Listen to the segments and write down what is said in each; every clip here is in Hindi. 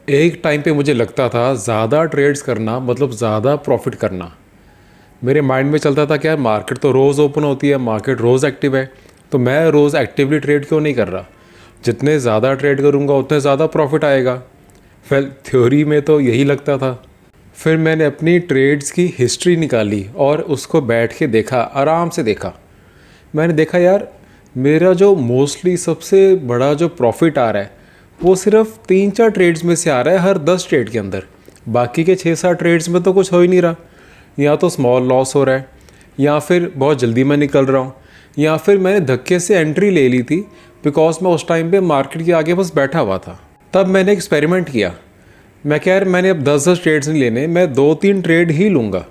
एक टाइम पे मुझे लगता था ज़्यादा ट्रेड्स करना मतलब ज़्यादा प्रॉफिट करना। मेरे माइंड में चलता था कि यार मार्केट तो रोज़ ओपन होती है, मार्केट रोज़ एक्टिव है, तो मैं रोज़ एक्टिवली ट्रेड क्यों नहीं कर रहा। जितने ज़्यादा ट्रेड करूँगा उतने ज़्यादा प्रॉफिट आएगा। फिर थ्योरी में तो यही लगता था। फिर मैंने अपनी ट्रेड्स की हिस्ट्री निकाली और उसको बैठ के देखा, आराम से देखा। मैंने देखा यार मेरा जो मोस्टली सबसे बड़ा जो प्रॉफिट आ रहा है वो सिर्फ 3-4 ट्रेड्स में से आ रहा है हर 10 ट्रेड के अंदर। बाकी के 6-7 ट्रेड्स में तो कुछ हो ही नहीं रहा। या तो स्मॉल लॉस हो रहा है, या फिर बहुत जल्दी मैं निकल रहा हूँ, या फिर मैंने धक्के से एंट्री ले ली थी बिकॉज मैं उस टाइम पे मार्केट के आगे बस बैठा हुआ था। तब मैंने एक्सपेरिमेंट किया। मैं क्या यार मैंने अब 10-10 ट्रेड्स नहीं लेने, मैं 2-3 ट्रेड ही लूँगा,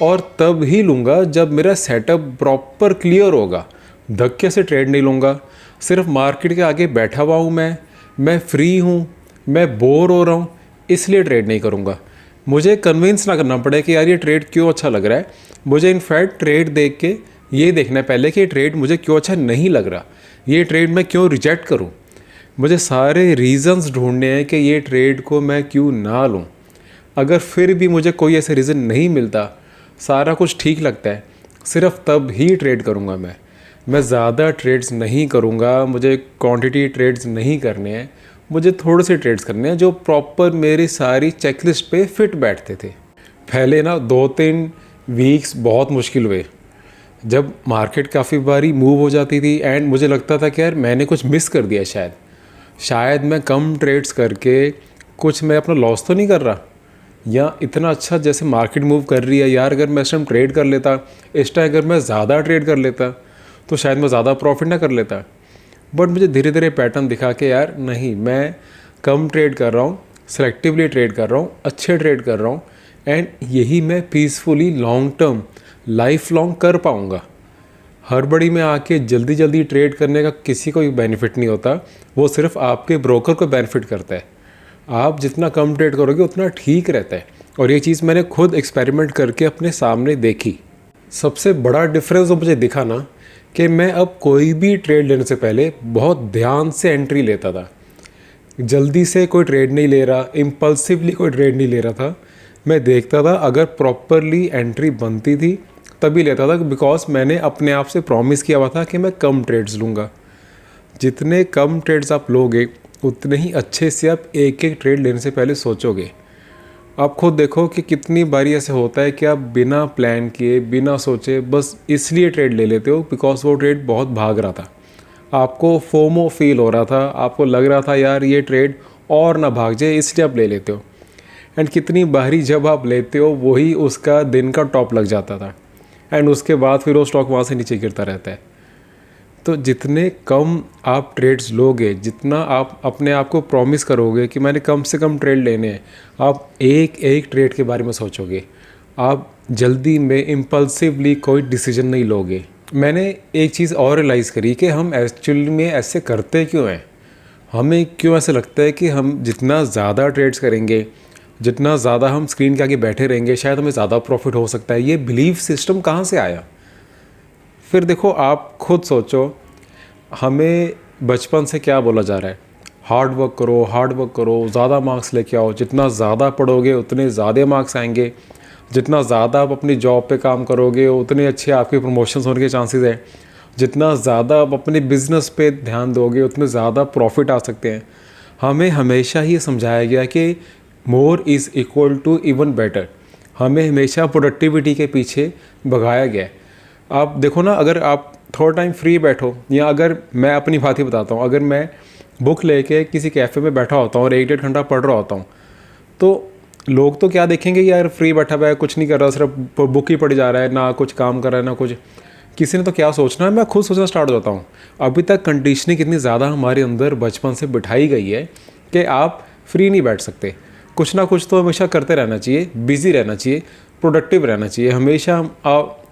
और तब ही लूँगा जब मेरा सेटअप प्रॉपर क्लियर होगा। धक्के से ट्रेड नहीं लूँगा। सिर्फ मार्केट के आगे बैठा हुआ हूँ, मैं फ्री हूँ, मैं बोर हो रहा हूँ, इसलिए ट्रेड नहीं करूँगा। मुझे कन्विंस ना करना पड़े कि यार ये ट्रेड क्यों अच्छा लग रहा है। मुझे इनफैक्ट ट्रेड देख के ये देखना है पहले कि ये ट्रेड मुझे क्यों अच्छा नहीं लग रहा, ये ट्रेड मैं क्यों रिजेक्ट करूँ। मुझे सारे रीज़न्स ढूंढने हैं कि ये ट्रेड को मैं क्यों ना लूँ। अगर फिर भी मुझे कोई ऐसे रीज़न नहीं मिलता, सारा कुछ ठीक लगता है, सिर्फ तब ही ट्रेड करूँगा। मैं ज़्यादा ट्रेड्स नहीं करूँगा। मुझे क्वांटिटी ट्रेड्स नहीं करने हैं, मुझे थोड़े से ट्रेड्स करने हैं जो प्रॉपर मेरी सारी चेकलिस्ट पे फिट बैठते थे। पहले ना 2-3 वीक्स बहुत मुश्किल हुए, जब मार्केट काफ़ी बारी मूव हो जाती थी एंड मुझे लगता था कि यार मैंने कुछ मिस कर दिया, शायद मैं कम ट्रेड्स करके कुछ मैं अपना लॉस तो नहीं कर रहा, या इतना अच्छा जैसे मार्केट मूव कर रही है यार, अगर मैं इस टाइम ट्रेड कर लेता, इस टाइम अगर मैं ज़्यादा ट्रेड कर लेता तो शायद मैं ज़्यादा प्रॉफिट ना कर लेता। बट मुझे धीरे धीरे पैटर्न दिखा के यार नहीं, मैं कम ट्रेड कर रहा हूँ, सेलेक्टिवली ट्रेड कर रहा हूँ, अच्छे ट्रेड कर रहा हूँ, एंड यही मैं peacefully long term life long कर पाऊँगा। हड़बड़ी में आके जल्दी जल्दी ट्रेड करने का किसी को भी बेनिफिट नहीं होता, वो सिर्फ आपके ब्रोकर को बेनिफिट करता है। आप जितना कम ट्रेड करोगे उतना ठीक रहता है, और ये चीज़ मैंने खुद एक्सपेरिमेंट करके अपने सामने देखी। सबसे बड़ा डिफरेंस जो मुझे दिखा ना कि मैं अब कोई भी ट्रेड लेने से पहले बहुत ध्यान से एंट्री लेता था। जल्दी से कोई ट्रेड नहीं ले रहा, इम्पल्सिवली कोई ट्रेड नहीं ले रहा था। मैं देखता था अगर प्रॉपरली एंट्री बनती थी तभी लेता था, बिकॉज मैंने अपने आप से प्रॉमिस किया हुआ था कि मैं कम ट्रेड्स लूँगा। जितने कम ट्रेड्स आप लोगे उतने ही अच्छे से आप एक एक ट्रेड लेने से पहले सोचोगे। आप खुद देखो कि कितनी बारी ऐसे होता है कि आप बिना प्लान किए, बिना सोचे बस इसलिए ट्रेड ले लेते हो बिकॉज वो ट्रेड बहुत भाग रहा था, आपको फोमो फील हो रहा था, आपको लग रहा था यार ये ट्रेड और ना भाग जाए, इसलिए आप ले लेते हो। एंड कितनी बारी जब आप लेते हो वही उसका दिन का टॉप लग जाता था, एंड उसके बाद फिर वो स्टॉक वहाँ से नीचे गिरता रहता है। तो जितने कम आप ट्रेड्स लोगे, जितना आप अपने आप को प्रॉमिस करोगे कि मैंने कम से कम ट्रेड लेने हैं, आप एक एक ट्रेड के बारे में सोचोगे, आप जल्दी में इम्पल्सिवली कोई डिसीजन नहीं लोगे। मैंने एक चीज़ और रियलाइज़ करी कि हम एक्चुअली में ऐसे करते क्यों हैं। हमें क्यों ऐसे लगता है कि हम जितना ज़्यादा ट्रेड्स करेंगे, जितना ज़्यादा हम स्क्रीन के आगे बैठे रहेंगे, शायद हमें ज़्यादा प्रॉफिट हो सकता है। ये बिलीफ सिस्टम कहाँ से आया? फिर देखो, आप खुद सोचो, हमें बचपन से क्या बोला जा रहा है? हार्ड वर्क करो, हार्ड वर्क करो, ज़्यादा मार्क्स लेके आओ, जितना ज़्यादा पढ़ोगे उतने ज़्यादा मार्क्स आएंगे, जितना ज़्यादा आप अपनी जॉब पे काम करोगे उतने अच्छे आपके प्रमोशंस होने के चांसेस हैं, जितना ज़्यादा आप अपने बिजनेस पे ध्यान दोगे उतने ज़्यादा प्रॉफिट आ सकते हैं। हमें हमेशा ही समझाया गया कि more is equal to even better. हमें हमेशा प्रोडक्टिविटी के पीछे भगाया गया है। आप देखो ना, अगर आप थोड़ा टाइम फ्री बैठो, या अगर मैं अपनी बात ही बताता हूँ, अगर मैं बुक लेके किसी कैफ़े में बैठा होता हूँ और 1-1.5 घंटा पढ़ रहा होता हूँ, तो लोग तो क्या देखेंगे, यार फ्री बैठा हुआ है, कुछ नहीं कर रहा, सिर्फ बुक ही पढ़ जा रहा है, ना कुछ काम कर रहा है ना कुछ। किसी ने तो क्या सोचना है, मैं खुद सोचना स्टार्ट हो जाता हूँ। अभी तक कंडीशनिंग कितनी ज़्यादा हमारे अंदर बचपन से बिठाई गई है कि आप फ्री नहीं बैठ सकते, कुछ ना कुछ तो हमेशा करते रहना चाहिए, बिज़ी रहना चाहिए, प्रोडक्टिव रहना चाहिए हमेशा।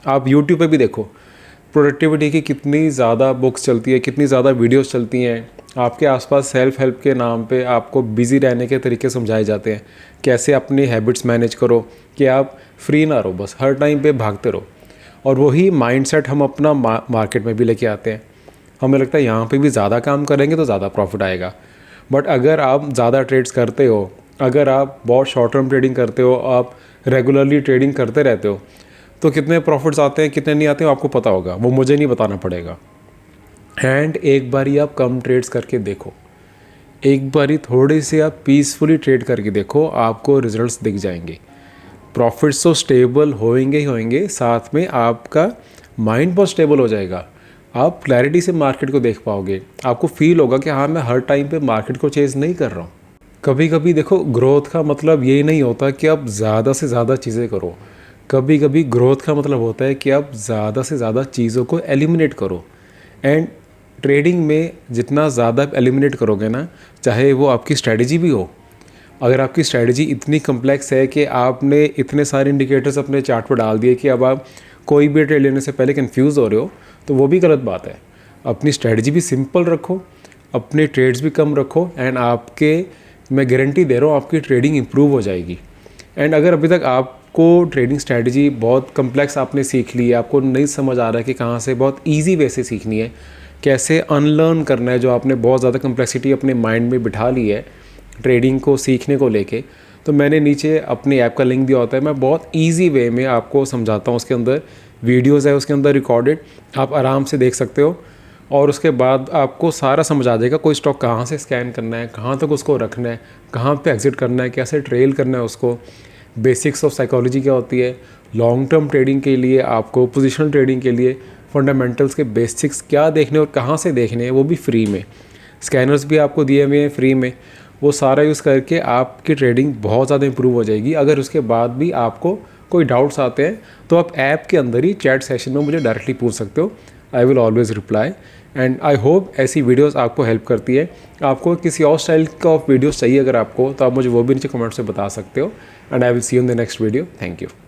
आप यूट्यूब पे भी देखो, प्रोडक्टिविटी की कितनी ज़्यादा बुक्स चलती है, कितनी ज़्यादा वीडियोस चलती हैं। आपके आसपास सेल्फ हेल्प के नाम पे आपको बिज़ी रहने के तरीके समझाए जाते हैं, कैसे अपनी हैबिट्स मैनेज करो कि आप फ्री ना रहो, बस हर टाइम पे भागते रहो। और वही माइंडसेट हम अपना मार्केट में भी लेके आते हैं। हमें लगता है यहाँ पे भी ज़्यादा काम करेंगे तो ज़्यादा प्रॉफिट आएगा। बट अगर आप ज़्यादा ट्रेड्स करते हो अगर आप बहुत शॉर्ट टर्म ट्रेडिंग करते हो, आप रेगुलरली ट्रेडिंग करते रहते हो, तो कितने प्रॉफिट्स आते हैं कितने नहीं आते हो आपको पता होगा, वो मुझे नहीं बताना पड़ेगा। एंड एक बारी आप कम ट्रेड्स करके देखो, एक बारी थोड़े से आप पीसफुली ट्रेड करके देखो, आपको रिजल्ट्स दिख जाएंगे। प्रॉफिट्स तो स्टेबल होएंगे ही होएंगे, साथ में आपका माइंड बहुत स्टेबल हो जाएगा। आप क्लैरिटी से मार्केट को देख पाओगे, आपको फील होगा कि हाँ मैं हर टाइम पे मार्केट को चेज़ नहीं कर रहा हूँ। कभी कभी देखो, ग्रोथ का मतलब ये नहीं होता कि आप ज़्यादा से ज़्यादा चीज़ें करो। कभी कभी ग्रोथ का मतलब होता है कि आप ज़्यादा से ज़्यादा चीज़ों को एलिमिनेट करो। एंड ट्रेडिंग में जितना ज़्यादा आप एलिमिनेट करोगे ना, चाहे वो आपकी स्ट्रैटेजी भी हो, अगर आपकी स्ट्रैटेजी इतनी कम्प्लेक्स है कि आपने इतने सारे इंडिकेटर्स अपने चार्ट पर डाल दिए कि अब आप कोई भी ट्रेड लेने से पहले कंफ्यूज हो रहे हो, तो वो भी गलत बात है। अपनी स्ट्रैटेजी भी सिंपल रखो, अपने ट्रेड्स भी कम रखो, एंड आपके, मैं गारंटी दे रहा हूँ, आपकी ट्रेडिंग इंप्रूव हो जाएगी। एंड अगर अभी तक आपको ट्रेडिंग स्ट्रैटेजी बहुत कम्प्लेक्स आपने सीख ली है, आपको नहीं समझ आ रहा है कि कहाँ से बहुत ईजी वे से सीखनी है, कैसे अनलर्न करना है जो आपने बहुत ज़्यादा कम्प्लेक्सिटी अपने माइंड में बिठा ली है ट्रेडिंग को सीखने को लेके, तो मैंने नीचे अपने ऐप का लिंक दिया होता है। मैं बहुत इजी वे में आपको समझाता हूँ, उसके अंदर वीडियोस है, उसके अंदर रिकॉर्डेड, आप आराम से देख सकते हो। और उसके बाद आपको सारा समझ आ जाएगा, कोई स्टॉक कहाँ से स्कैन करना है, कहाँ तक उसको रखना है, कहाँ पे एग्जिट करना है, कैसे ट्रेल करना है उसको, बेसिक्स ऑफ साइकोलॉजी क्या होती है, लॉन्ग टर्म ट्रेडिंग के लिए आपको, पोजिशनल ट्रेडिंग के लिए फंडामेंटल्स के बेसिक्स क्या देखने और कहाँ से देखने हैं, वो भी फ्री में। स्कैनर्स भी आपको दिए हुए हैं फ्री में, वो सारा यूज़ करके आपकी ट्रेडिंग बहुत ज़्यादा इंप्रूव हो जाएगी। अगर उसके बाद भी आपको कोई डाउट्स आते हैं तो आप ऐप के अंदर ही चैट सेशन में मुझे डायरेक्टली पूछ सकते हो, I will always reply. And I hope ऐसी वीडियोस आपको हेल्प करती है। आपको किसी और स्टाइल का वीडियोस चाहिए अगर आपको, तो आप मुझे वो भी नीचे कमेंट से बता सकते हो। And I will see you in the next video. Thank you.